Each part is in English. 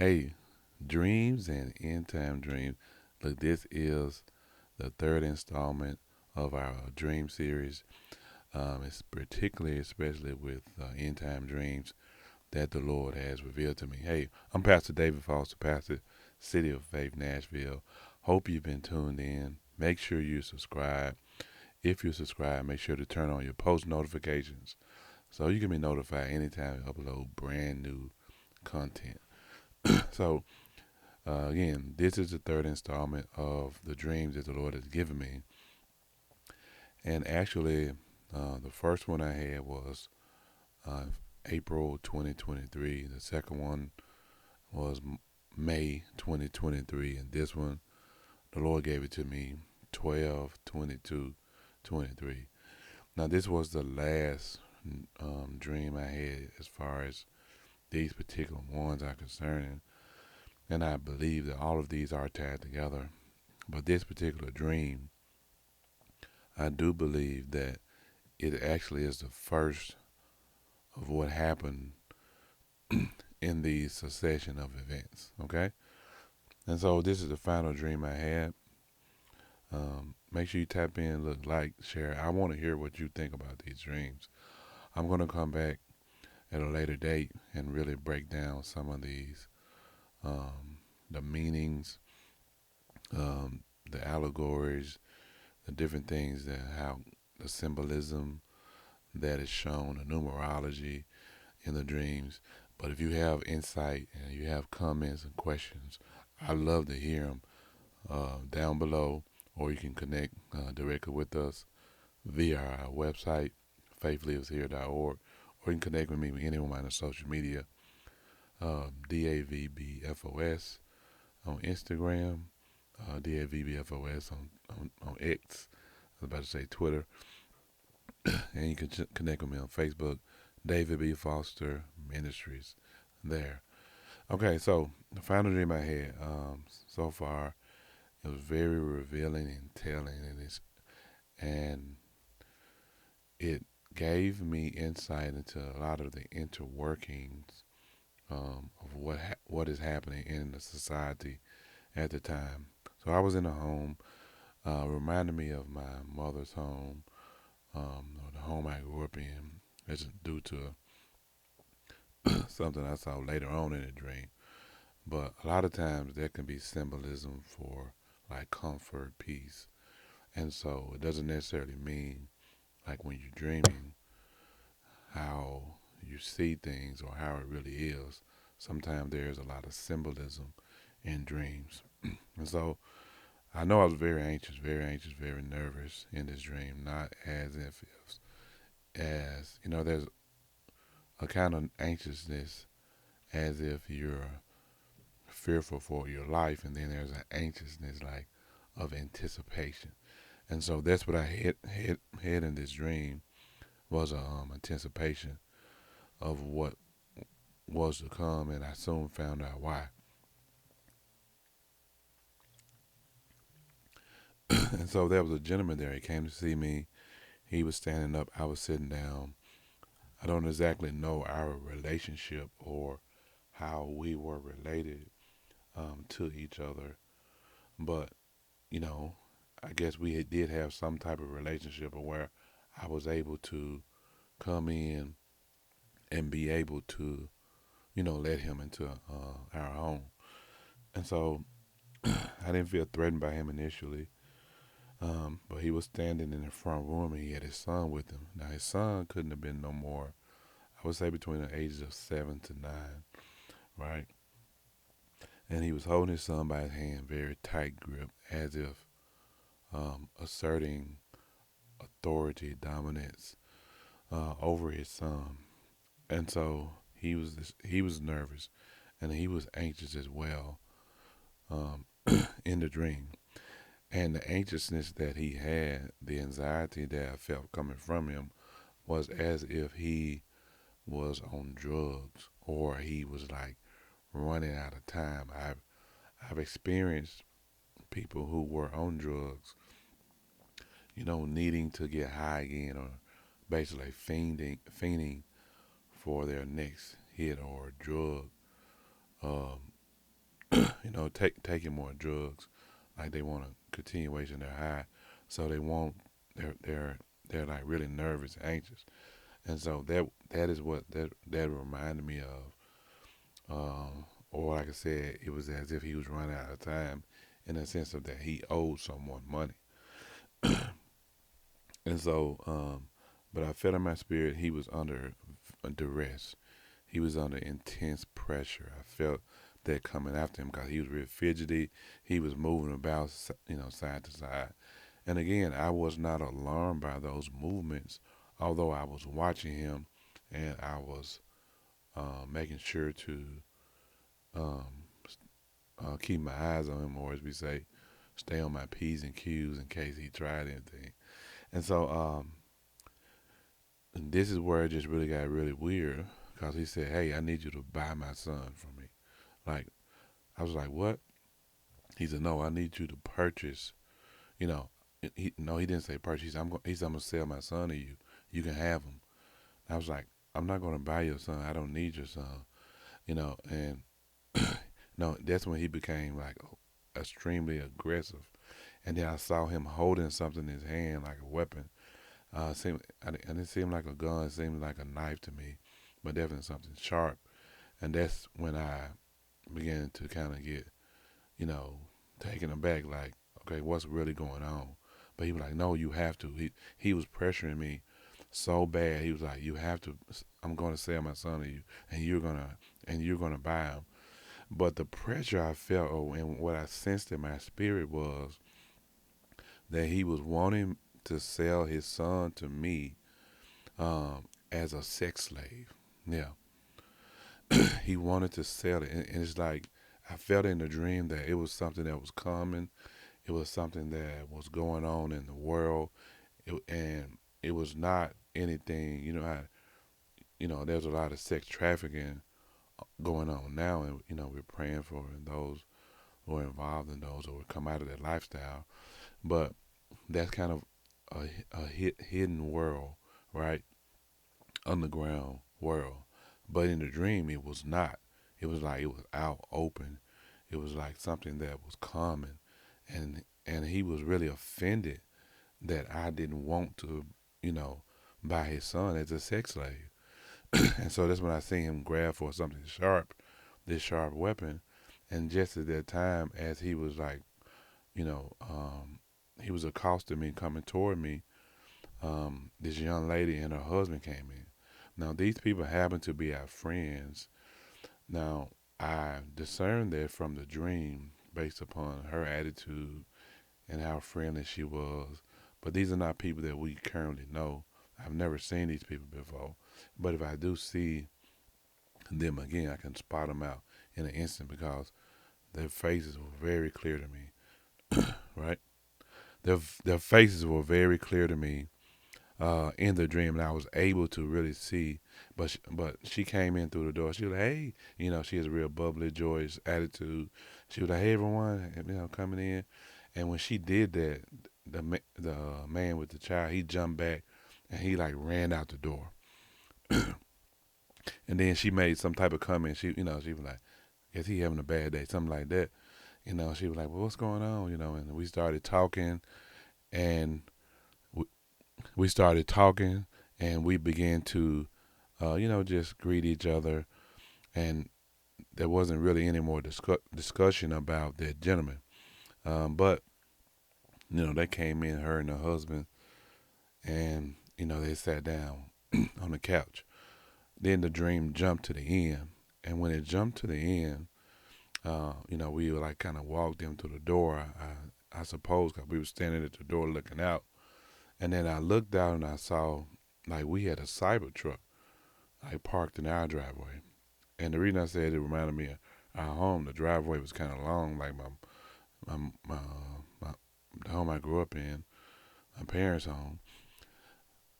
Hey, dreams and end time dreams. Look, this is the third installment of our dream series. It's particularly, especially with end time dreams that the Lord has revealed to me. Hey, I'm Pastor David Foster, Pastor, City of Faith, Nashville. Hope you've been tuned in. Make sure you subscribe. If you subscribe, make sure to turn on your post notifications so you can be notified anytime we upload brand new content. So, again, this is the third installment of the dreams that the Lord has given me. And actually, the first one I had was uh, April 2023. The second one was May 2023. And this one, the Lord gave it to me 12/22/23. Now, this was the last dream I had as far as these particular ones are concerned. And I believe that all of these are tied together. But this particular dream, I do believe that it actually is the first of what happened in the succession of events. Okay, and so this is the final dream I had. Make sure you tap in, look, like, share. I want to hear what you think about these dreams. I'm gonna come back at a later date and really break down some of these, the meanings, the allegories, the different things that how the symbolism that is shown, the numerology in the dreams. But if you have insight and you have comments and questions, I love to hear them down below, or you can connect directly with us via our website, faithliveshere.org, or you can connect with me with anyone on social media, DAVBFOS on Instagram, DAVBFOS on X, I was about to say Twitter, and you can connect with me on Facebook, David B. Foster Ministries there. Okay, so the final dream I had so far, it was very revealing and telling, and it gave me insight into a lot of the interworkings of what is happening in the society at the time. So I was in a home, reminded me of my mother's home, or the home I grew up in. It's due to something I saw later on in the dream. But a lot of times there can be symbolism for like comfort, peace. And so it doesn't necessarily mean like when you're dreaming how you see things or how it really is. Sometimes there's a lot of symbolism in dreams. And so I know I was very anxious, very nervous in this dream, not as if it's as, there's a kind of anxiousness as if you're fearful for your life, and then there's an anxiousness like of anticipation. And so that's what I had in this dream was a anticipation of what was to come, and I soon found out why. And so there was a gentleman there. He came to see me. He was standing up. I was sitting down. I don't exactly know our relationship or how we were related to each other, but you know, I guess we did have some type of relationship where I was able to come in and be able to, let him into our home. And so I didn't feel threatened by him initially, but he was standing in the front room and he had his son with him. Now his son couldn't have been no more, I would say between the ages of 7 to 9, right? And he was holding his son by his hand, very tight grip, as if asserting authority, dominance over his son. And so he was nervous, and he was anxious as well um, in the dream. And the anxiousness that he had, the anxiety that I felt coming from him, was as if he was on drugs or he was like running out of time. I've experienced people who were on drugs, needing to get high again or basically fiending for their next hit or drug. taking more drugs, like they want a continuation of their high, so they won't. They're like really nervous, anxious, and so that is what that reminded me of. Or like I said, it was as if he was running out of time, in the sense of that he owed someone money, and so but I felt in my spirit he was under duress. He was under intense pressure. I felt that coming after him because he was real fidgety. He was moving about, side to side. And again, I was not alarmed by those movements, although I was watching him, and I was making sure to um, keep my eyes on him, or as we say, stay on my P's and Q's in case he tried anything. And so this is where it just really got really weird because he said, "Hey, I need you to buy my son from me." Like, I was like, "What?" He said, "No, I need you to purchase." You know, no, he didn't say purchase. I'm gonna sell my son to you. You can have him. I was like, "I'm not gonna buy your son. I don't need your son." And no, that's when he became like extremely aggressive. And then I saw him holding something in his hand like a weapon. And it seemed like a gun. It seemed like a knife to me, but definitely something sharp. And that's when I began to kind of get, you know, taken aback. Like, okay, what's really going on? But he was like, no, you have to. He was pressuring me so bad. He was like, you have to. I'm going to sell my son to you, and you're gonna buy him. But the pressure I felt, and what I sensed in my spirit was that he was wanting to sell his son to me as a sex slave. Yeah, he wanted to sell it, and it's like I felt in the dream that it was something that was coming. It was something that was going on in the world, and it was not anything. There's a lot of sex trafficking going on now, and we're praying for those who are involved in those or come out of that lifestyle. But that's kind of a hidden world, right? Underground world. But in the dream, it was not. It was like it was out open. It was like something that was common, and he was really offended that I didn't want to, you know, buy his son as a sex slave. And so that's when I seen him grab for something sharp, this sharp weapon. And just at that time, as he was like, you know, he was accosting me, coming toward me, this young lady and her husband came in. Now, these people happen to be our friends. Now, I discerned that from the dream based upon her attitude and how friendly she was. But these are not people that we currently know. I've never seen these people before. But if I do see them again, I can spot them out in an instant because their faces were very clear to me, right? Their faces were very clear to me in the dream, and I was able to really see. But she came in through the door. She was like, "Hey," she has a real bubbly, joyous attitude. She was like, "Hey, everyone," coming in. And when she did that, the man with the child, he jumped back, and he like ran out the door. And then she made some type of comment. She was like, "Guess he having a bad day," something like that. She was like, "Well, what's going on?" And we started talking, and we started talking, and we began to, just greet each other, and there wasn't really any more discussion about that gentleman. But they came in, her and her husband, and they sat down on the couch. Then the dream jumped to the end, and when it jumped to the end, we were like kind of walked them to the door. I suppose because we were standing at the door looking out, and then I looked out and I saw like we had a Cybertruck like parked in our driveway. And the reason I said it reminded me of our home. The driveway was kind of long, like my the home I grew up in, my parents' home.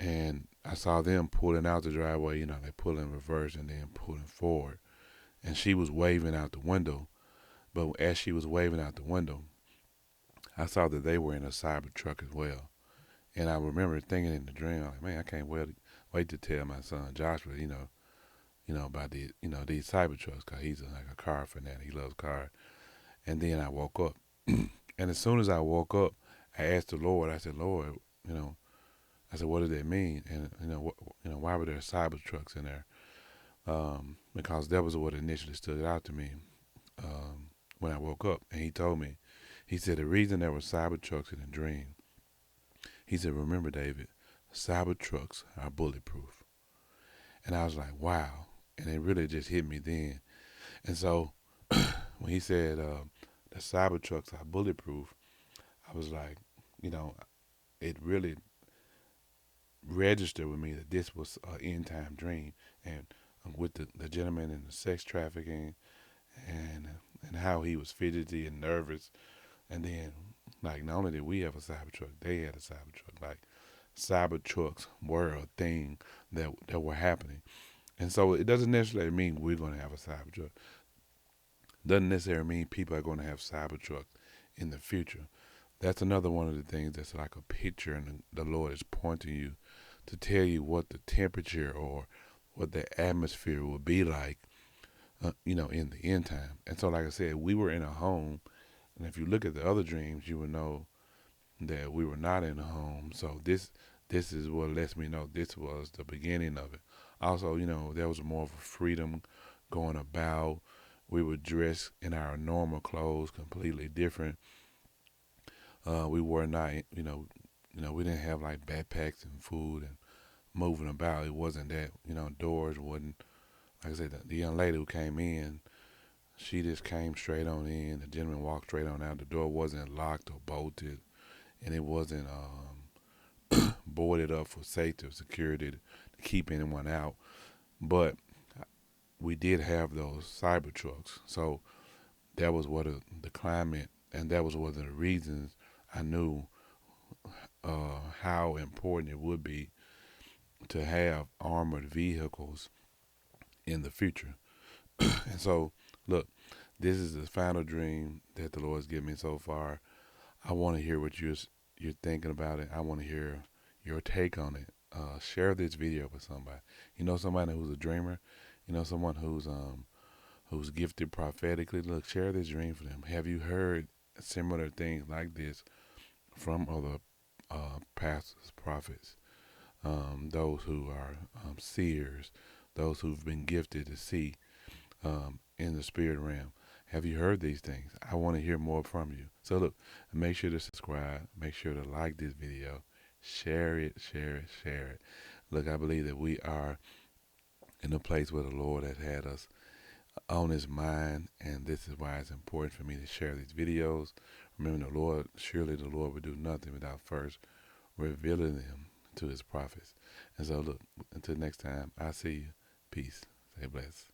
And I saw them pulling out the driveway. They pull in reverse and then pulling forward. And she was waving out the window. But as she was waving out the window, I saw that they were in a Cybertruck as well. And I remember thinking in the dream, like, man, I can't wait to tell my son Joshua, about these Cybertrucks, cause he's like a car fanatic. He loves cars. And then I woke up. And as soon as I woke up, I asked the Lord, I said, Lord, you know, I said, what did that mean? And, why were there Cybertrucks in there? Because that was what initially stood out to me when I woke up. And he told me, he said, the reason there were Cybertrucks in the dream, he said, remember, David, Cybertrucks are bulletproof. And I was like, wow. And it really just hit me then. And so when he said the Cybertrucks are bulletproof, I was like, you know, it really registered with me that this was an end time dream. And with the gentleman in the sex trafficking and how he was fidgety and nervous. And then, like, not only did we have a Cybertruck, they had a Cybertruck. Like, Cybertrucks were a thing that were happening. And so it doesn't necessarily mean we're going to have a Cybertruck. Doesn't necessarily mean people are going to have Cybertrucks in the future. That's another one of the things that's like a picture, and the Lord is pointing you to tell you what the temperature or what the atmosphere will be like, in the end time. And so, like I said, we were in a home, and if you look at the other dreams, you will know that we were not in a home. So this is what lets me know this was the beginning of it. Also, there was more of a freedom going about. We were dressed in our normal clothes, completely different. We were not, we didn't have like backpacks and food and moving about. It wasn't that, doors wasn't. Like I said, the young lady who came in, she just came straight on in. The gentleman walked straight on out. The door wasn't locked or bolted, and it wasn't boarded up for safety or security to keep anyone out. But we did have those cyber trucks, so that was what the climate, and that was one of the reasons I knew how important it would be to have armored vehicles in the future. And so, look, this is the final dream that the Lord's given me so far. I want to hear what you're thinking about it. I want to hear your take on it. Share this video with somebody. Somebody who's a dreamer. Someone who's gifted prophetically. Look, share this dream for them. Have you heard similar things like this from other pastors, prophets, those who are seers, those who've been gifted to see in the spirit realm? Have you heard these things? I want to hear more from you. So look, make sure to subscribe. Make sure to like this video. Share it, share it, share it. Look, I believe that we are in a place where the Lord has had us on his mind, and this is why it's important for me to share these videos. Remember, surely the Lord would do nothing without first revealing them to his prophets. And so look, until next time, I see you. Peace. Stay blessed.